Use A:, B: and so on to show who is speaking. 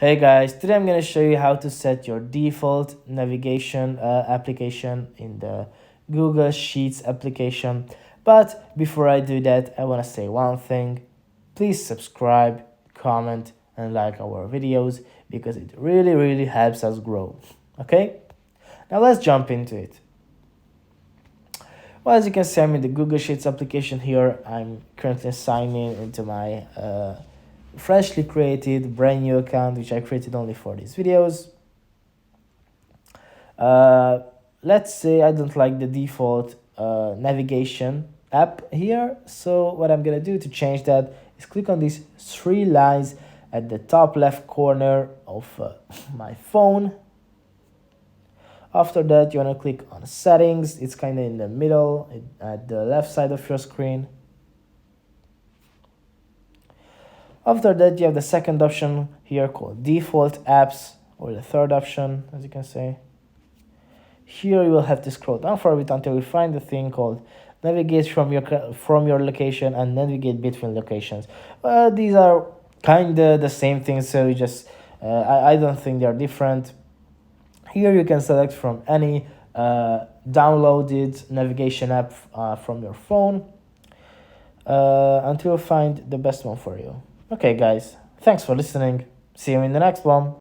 A: Hey guys, today I'm going to show you how to set your default navigation application in the Google Sheets application. But before I do that, I want to say one thing. Please subscribe, comment, and like our videos because it really helps us grow. Okay? Now let's jump into it. Well, as you can see, I'm in the Google Sheets application here. I'm currently signing into my freshly created brand new account, which I created only for these videos. Let's say I don't like the default navigation app here. So what I'm gonna do to change that is click on these three lines at the top left corner of my phone. After that, you want to click on settings. It's kind of in the middle at the left side of your screen. After that, you have the second option here called default apps, or the third option, as you can see. Here you will have to scroll down for a bit until you find the thing called navigate from your location and navigate between locations. These are kind of the same thing, so you just I don't think they're different. Here you can select from any downloaded navigation app from your phone until you find the best one for you. Okay guys, thanks for listening. See you in the next one.